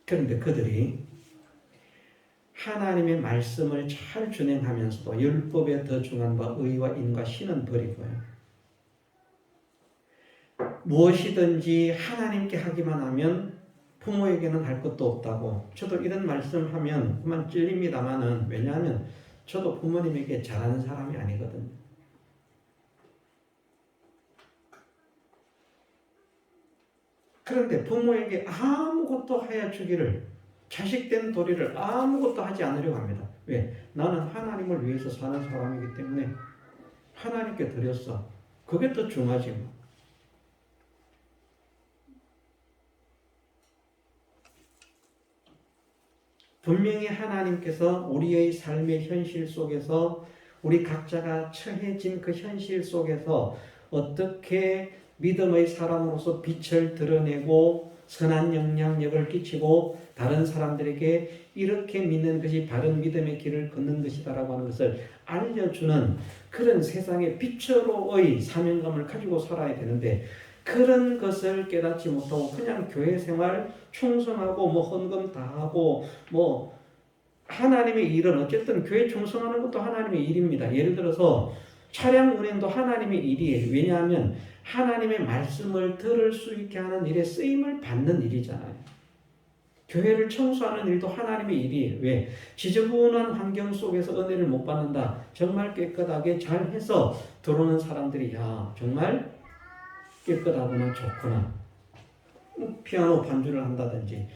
그런데 그들이 하나님의 말씀을 잘 준행하면서도 율법에 더 중한 바 의와 인과 신은 버리고요. 무엇이든지 하나님께 하기만 하면 부모에게는 할 것도 없다고. 저도 이런 말씀하면 그만 찔립니다만은 왜냐하면 저도 부모님에게 잘하는 사람이 아니거든요. 그런데 부모에게 아무것도 하여 주기를, 자식된 도리를 아무것도 하지 않으려고 합니다. 왜? 나는 하나님을 위해서 사는 사람이기 때문에 하나님께 드렸어. 그게 더 중요하지 뭐. 분명히 하나님께서 우리의 삶의 현실 속에서 우리 각자가 처해진 그 현실 속에서 어떻게 믿음의 사람으로서 빛을 드러내고 선한 영향력을 끼치고 다른 사람들에게 이렇게 믿는 것이 바른 믿음의 길을 걷는 것이다라고 하는 것을 알려주는 그런 세상의 빛으로의 사명감을 가지고 살아야 되는데 그런 것을 깨닫지 못하고 그냥 교회 생활 충성하고 헌금 다 하고 하나님의 일은 어쨌든 교회 충성하는 것도 하나님의 일입니다. 예를 들어서 차량 운행도 하나님의 일이에요. 왜냐하면 하나님의 말씀을 들을 수 있게 하는 일에 쓰임을 받는 일이잖아요. 교회를 청소하는 일도 하나님의 일이에요. 왜? 지저분한 환경 속에서 은혜를 못 받는다. 정말 깨끗하게 잘해서 들어오는 사람들이 야 정말 깨끗하구나 좋구나. 피아노 반주를 한다든지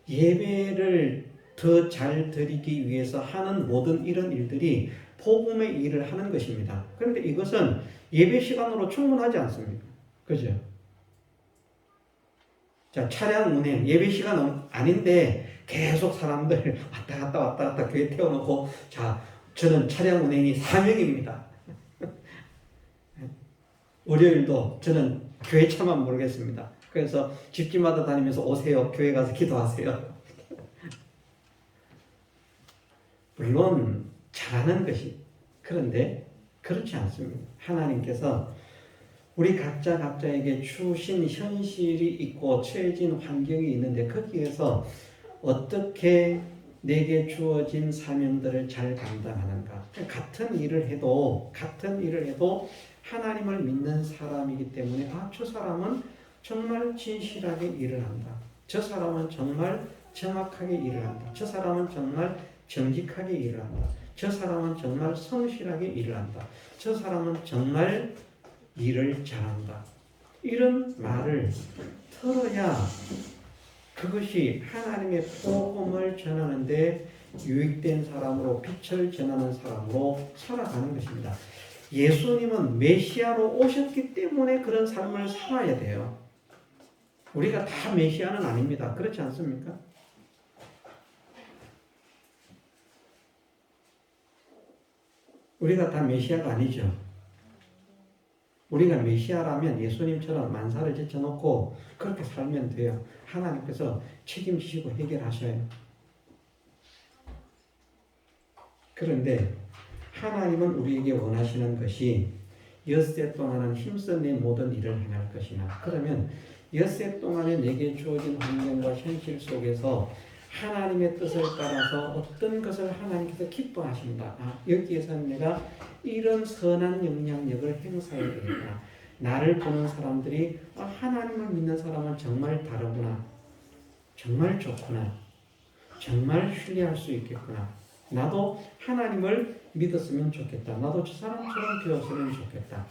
예배를 더 잘 드리기 위해서 하는 모든 이런 일들이 복음의 일을 하는 것입니다. 그런데 이것은 예배 시간으로 충분하지 않습니다. 그죠? 자, 차량 운행, 예배 시간 아닌데 계속 사람들 왔다 갔다 교회 태워놓고 자, 저는 차량 운행이 사명입니다. 월요일도 저는 교회 차만 모르겠습니다. 그래서 집집마다 다니면서 오세요. 교회 가서 기도하세요. 물론 잘하는 것이 그런데 그렇지 않습니다. 하나님께서 우리 각자에게 주신 현실이 있고 처해진 환경이 있는데 거기에서 어떻게 내게 주어진 사명들을 잘 감당하는가. 같은 일을 해도 하나님을 믿는 사람이기 때문에 저 사람은 정말 진실하게 일을 한다. 저 사람은 정말 정확하게 일을 한다. 저 사람은 정말 정직하게 일을 한다. 저 사람은 정말 성실하게 일을 한다. 저 사람은 정말 일을 잘한다. 이런 말을 들어야 그것이 하나님의 복음을 전하는데 유익된 사람으로 빛을 전하는 사람으로 살아가는 것입니다. 예수님은 메시아로 오셨기 때문에 그런 삶을 살아야 돼요. 우리가 다 메시아는 아닙니다. 그렇지 않습니까? 우리가 다 메시아가 아니죠. 우리가 메시아라면 예수님처럼 만사를 제쳐놓고 그렇게 살면 돼요. 하나님께서 책임지시고 해결하셔요. 그런데 하나님은 우리에게 원하시는 것이 엿새 동안은 힘써 내 모든 일을 행할 것이나 그러면 엿새 동안에 내게 주어진 환경과 현실 속에서 하나님의 뜻을 따라서 어떤 것을 하나님께서 기뻐하신다. 여기에서는 내가 이런 선한 영향력을 행사해야 되겠다. 나를 보는 사람들이 하나님을 믿는 사람은 정말 다르구나. 정말 좋구나. 정말 신뢰할 수 있겠구나. 나도 하나님을 믿었으면 좋겠다. 나도 저 사람처럼 되었으면 좋겠다.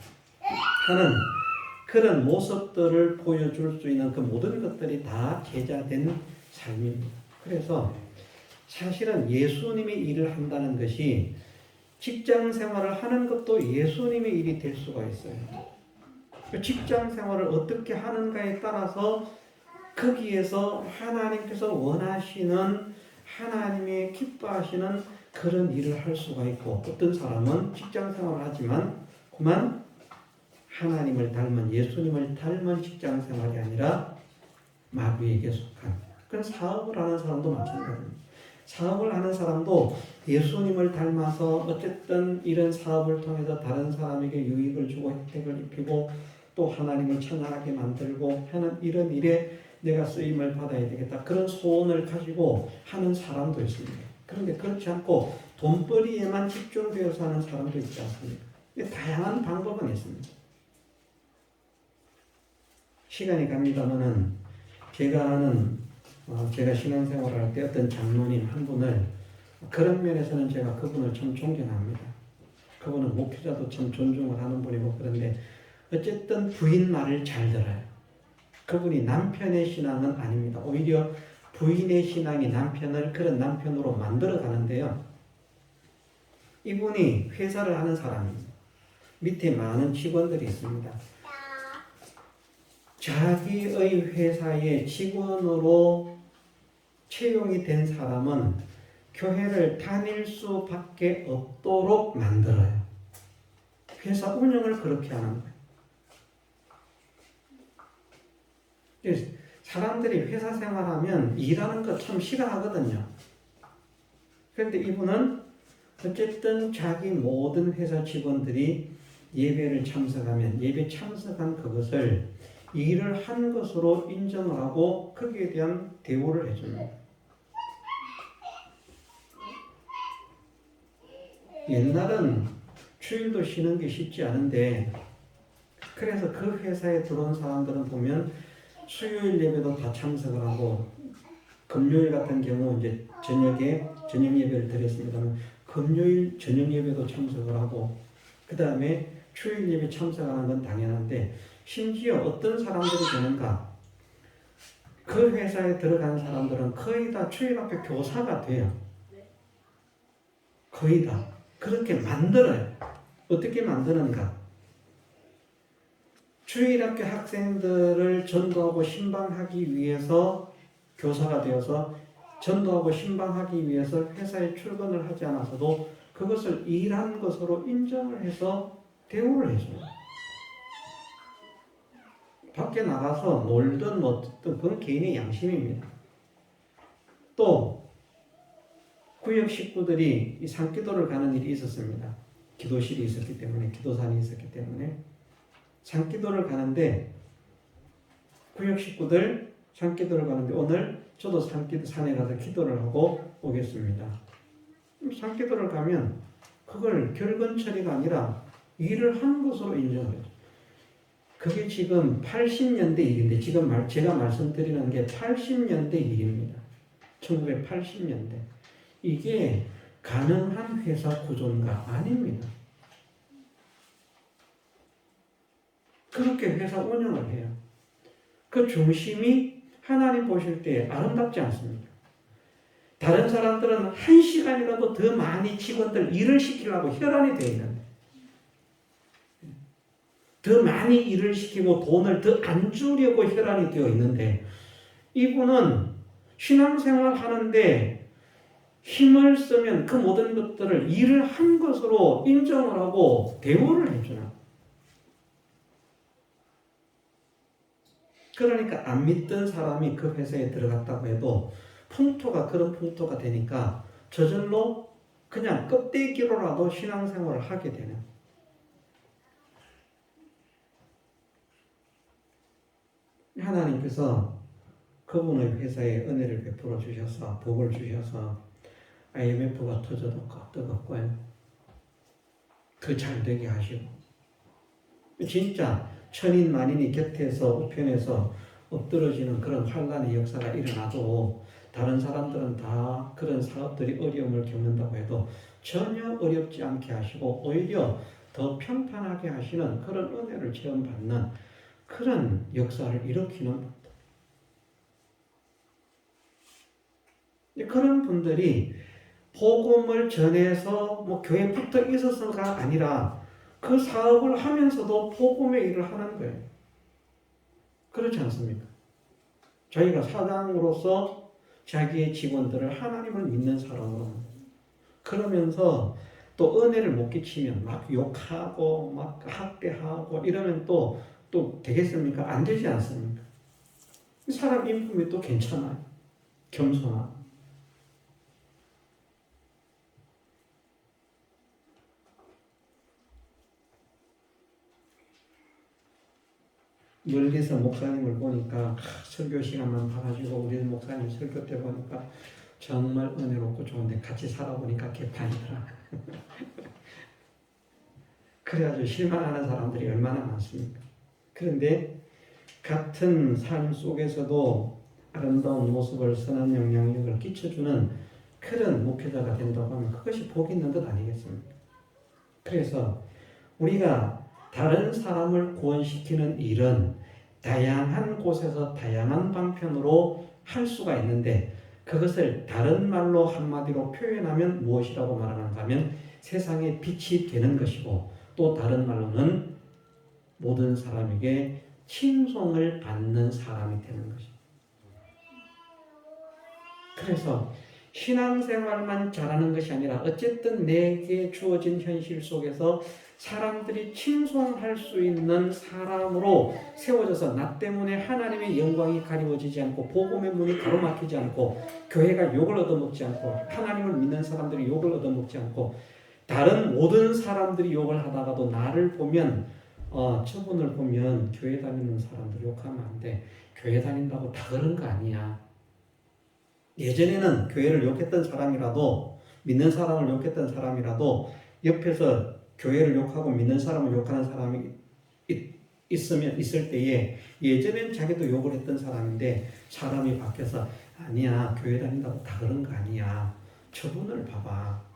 하는 그런 모습들을 보여줄 수 있는 그 모든 것들이 다 제자된 삶입니다. 그래서 사실은 예수님의 일을 한다는 것이 직장 생활을 하는 것도 예수님의 일이 될 수가 있어요. 직장 생활을 어떻게 하는가에 따라서 거기에서 하나님께서 원하시는 하나님의 기뻐하시는 그런 일을 할 수가 있고 어떤 사람은 직장 생활을 하지만 그만 하나님을 닮은 예수님을 닮은 직장 생활이 아니라 마귀에게 속한 그런 사업을 하는 사람도 마찬가지입니다. 사업을 하는 사람도 예수님을 닮아서 어쨌든 이런 사업을 통해서 다른 사람에게 유익을 주고 혜택을 입히고 또 하나님을 찬양하게 만들고 하는 이런 일에 내가 쓰임을 받아야 되겠다. 그런 소원을 가지고 하는 사람도 있습니다. 그런데 그렇지 않고 돈벌이에만 집중되어서 하는 사람도 있지 않습니까? 다양한 방법은 있습니다. 시간이 갑니다마는 제가 아는 제가 신앙생활을 할 때 어떤 장로님 한 분을 그런 면에서는 제가 그분을 참 존경합니다. 그분은 목회자도 참 존중을 하는 분이고 그런데 어쨌든 부인 말을 잘 들어요. 그분이 남편의 신앙은 아닙니다. 오히려 부인의 신앙이 남편을 그런 남편으로 만들어 가는데요. 이분이 회사를 하는 사람입니다. 밑에 많은 직원들이 있습니다. 자기의 회사의 직원으로 채용이 된 사람은 교회를 다닐 수밖에 없도록 만들어요. 회사 운영을 그렇게 하는 거예요. 사람들이 회사 생활하면 일하는 거 참 싫어하거든요. 그런데 이분은 어쨌든 자기 모든 회사 직원들이 예배를 참석하면 예배 참석한 그것을 일을 한 것으로 인정을 하고 거기에 대한 대우를 해줍니다. 옛날은 주일도 쉬는 게 쉽지 않은데 그래서 그 회사에 들어온 사람들은 보면 수요일 예배도 다 참석을 하고 금요일 같은 경우 이제 저녁 예배를 드렸습니다만 금요일 저녁 예배도 참석을 하고 그 다음에 주일 예배 참석하는 건 당연한데 심지어 어떤 사람들이 되는가? 그 회사에 들어간 사람들은 거의 다 주일학교 교사가 돼요. 거의 다. 그렇게 만들어요. 어떻게 만드는가? 주일학교 학생들을 전도하고 신방하기 위해서 교사가 되어서 전도하고 신방하기 위해서 회사에 출근을 하지 않아서도 그것을 일한 것으로 인정을 해서 대우를 해줘요. 밖에 나가서 놀든 뭐 어쨌든 그건 개인의 양심입니다. 또 구역 식구들이 이 산기도를 가는 일이 있었습니다. 기도실이 있었기 때문에, 기도산이 있었기 때문에 산기도를 가는데 구역 식구들 산기도를 가는데 오늘 저도 산에 가서 기도를 하고 오겠습니다. 산기도를 가면 그걸 결근 처리가 아니라 일을 한 것으로 인정해요. 그게 지금 80년대 일인데 지금 제가 말씀드리는 게 80년대 일입니다. 1980년대. 이게 가능한 회사 구조인가? 아닙니다. 그렇게 회사 운영을 해요. 그 중심이 하나님 보실 때 아름답지 않습니까? 다른 사람들은 1시간이라도 더 많이 직원들 일을 시키려고 혈안이 되어 있는데 더 많이 일을 시키고 돈을 더 안 주려고 혈안이 되어 있는데 이분은 신앙생활 하는데 힘을 쓰면 그 모든 것들을 일을 한 것으로 인정을 하고 대우를 해주나. 그러니까 안 믿던 사람이 그 회사에 들어갔다고 해도 풍토가 그런 풍토가 되니까 저절로 그냥 껍데기로라도 신앙생활을 하게 되는. 하나님께서 그분의 회사에 은혜를 베풀어 주셔서 복을 주셔서 IMF가 터져도 뜨겁고요. 그 잘 되게 하시고 진짜 천인 만인이 곁에서 우편에서 엎드러지는 그런 환란의 역사가 일어나도 다른 사람들은 다 그런 사업들이 어려움을 겪는다고 해도 전혀 어렵지 않게 하시고 오히려 더 평탄하게 하시는 그런 은혜를 체험받는 그런 역사를 일으키는 분들. 그런 분들이 복음을 전해서 뭐 교회에 붙어 있어서가 아니라 그 사업을 하면서도 복음의 일을 하는 거예요. 그렇지 않습니까? 자기가 사장으로서 자기의 직원들을 하나님을 믿는 사람으로 그러면서 또 은혜를 못 끼치면 막 욕하고 막 학대하고 이러면 또 되겠습니까? 안 되지 않습니까? 사람 인품이 또 괜찮아요. 겸손하고. 멀리서 목사님을 보니까 설교 시간만 봐가지고 우리 목사님 설교 때 보니까 정말 은혜롭고 좋은데 같이 살아보니까 개판이더라. 그래가지고 실망하는 사람들이 얼마나 많습니까? 그런데 같은 삶 속에서도 아름다운 모습을 선한 영향력을 끼쳐주는 그런 목회자가 된다고 하면 그것이 복이 있는 것 아니겠습니까? 그래서 우리가 다른 사람을 구원시키는 일은 다양한 곳에서 다양한 방편으로 할 수가 있는데 그것을 다른 말로 한마디로 표현하면 무엇이라고 말하는가 하면 세상의 빛이 되는 것이고 또 다른 말로는 모든 사람에게 칭송을 받는 사람이 되는 것입니다. 그래서 신앙생활만 잘하는 것이 아니라 어쨌든 내게 주어진 현실 속에서 사람들이 칭송할 수 있는 사람으로 세워져서 나 때문에 하나님의 영광이 가리워지지 않고 복음의 문이 가로막히지 않고 교회가 욕을 얻어먹지 않고 하나님을 믿는 사람들이 욕을 얻어먹지 않고 다른 모든 사람들이 욕을 하다가도 나를 보면 저분을 보면 교회 다니는 사람들 욕하면 안 돼. 교회 다닌다고 다 그런 거 아니야. 예전에는 교회를 욕했던 사람이라도 믿는 사람을 욕했던 사람이라도 옆에서 교회를 욕하고 믿는 사람을 욕하는 사람이 있을 때에 예전엔 자기도 욕을 했던 사람인데 사람이 바뀌어서 아니야 교회 다닌다고 다 그런 거 아니야. 저분을 봐봐.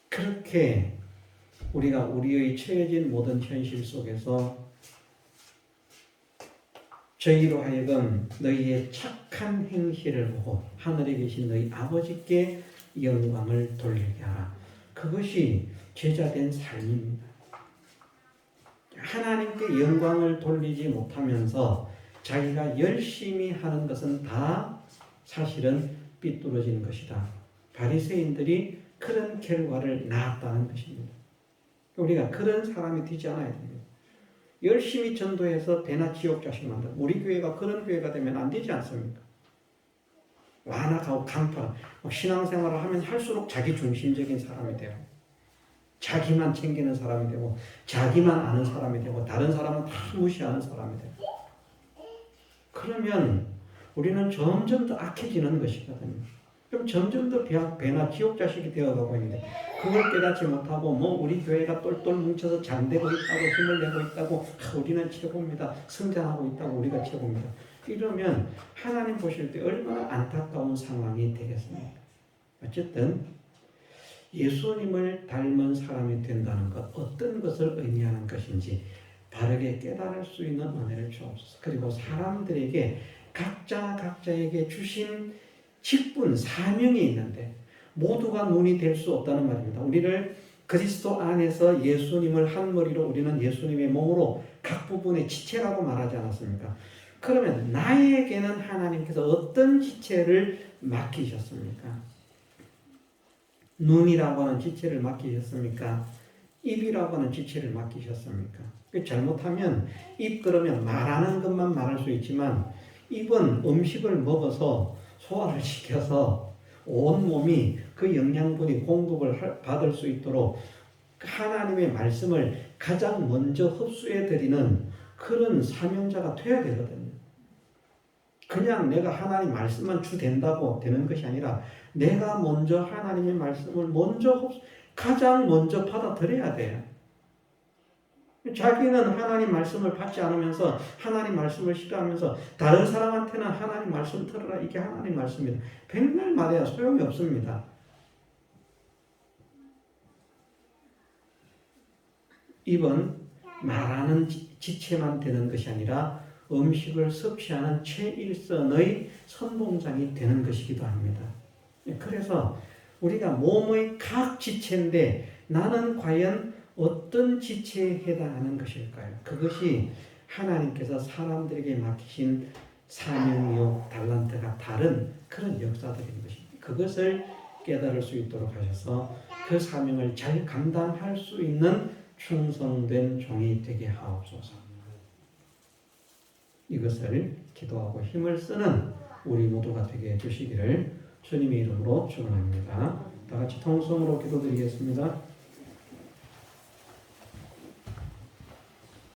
그렇게 우리가 우리의 처해진 모든 현실 속에서 저희로 하여금 너희의 착한 행실을 보고 하늘에 계신 너희 아버지께 영광을 돌리게 하라. 그것이 제자된 삶입니다. 하나님께 영광을 돌리지 못하면서 자기가 열심히 하는 것은 다 사실은 삐뚤어지는 것이다. 바리새인들이 그런 결과를 낳았다는 것입니다. 우리가 그런 사람이 되지 않아야 됩니다. 열심히 전도해서 배나 지옥 자식 만들. 우리 교회가 그런 교회가 되면 안 되지 않습니까? 완악하고 강파, 신앙생활을 하면 할수록 자기 중심적인 사람이 되고, 자기만 챙기는 사람이 되고, 자기만 아는 사람이 되고, 다른 사람은 다 무시하는 사람이 되고. 그러면 우리는 점점 더 악해지는 것이거든요. 그럼 점점 더 배나 지옥 자식이 되어가고 있는데 그걸 깨닫지 못하고 우리 교회가 똘똘 뭉쳐서 잘되고 있다고 힘을 내고 있다고 우리는 최고입니다. 성장하고 있다고 우리가 최고입니다. 이러면 하나님 보실 때 얼마나 안타까운 상황이 되겠습니까? 어쨌든 예수님을 닮은 사람이 된다는 것, 어떤 것을 의미하는 것인지 바르게 깨달을 수 있는 은혜를 주옵소서. 그리고 사람들에게 각자에게 주신 직분, 사명이 있는데 모두가 눈이 될 수 없다는 말입니다. 우리를 그리스도 안에서 예수님을 한 머리로 우리는 예수님의 몸으로 각 부분의 지체라고 말하지 않았습니까? 그러면 나에게는 하나님께서 어떤 지체를 맡기셨습니까? 눈이라고 하는 지체를 맡기셨습니까? 입이라고 하는 지체를 맡기셨습니까? 잘못하면 입 그러면 말하는 것만 말할 수 있지만 입은 음식을 먹어서 소화를 시켜서 온 몸이 그 영양분이 공급을 받을 수 있도록 하나님의 말씀을 가장 먼저 흡수해 드리는 그런 사명자가 돼야 되거든요. 그냥 내가 하나님 말씀만 주된다고 되는 것이 아니라 내가 먼저 하나님의 말씀을 가장 먼저 받아들여야 돼요. 자기는 하나님 말씀을 받지 않으면서 하나님 말씀을 싫어하면서 다른 사람한테는 하나님 말씀 들으라 이게 하나님 말씀입니다. 백날 말해야 소용이 없습니다. 입은 말하는 지체만 되는 것이 아니라 음식을 섭취하는 최일선의 선봉장이 되는 것이기도 합니다. 그래서 우리가 몸의 각 지체인데 나는 과연 어떤 지체에 해당하는 것일까요? 그것이 하나님께서 사람들에게 맡기신 사명이요 달란트가 다른 그런 역사들인 것입니다. 그것을 깨달을 수 있도록 하셔서 그 사명을 잘 감당할 수 있는 충성된 종이 되게 하옵소서. 이것을 기도하고 힘을 쓰는 우리 모두가 되게 해주시기를 주님의 이름으로 축원합니다. 다 같이 통성으로 기도드리겠습니다.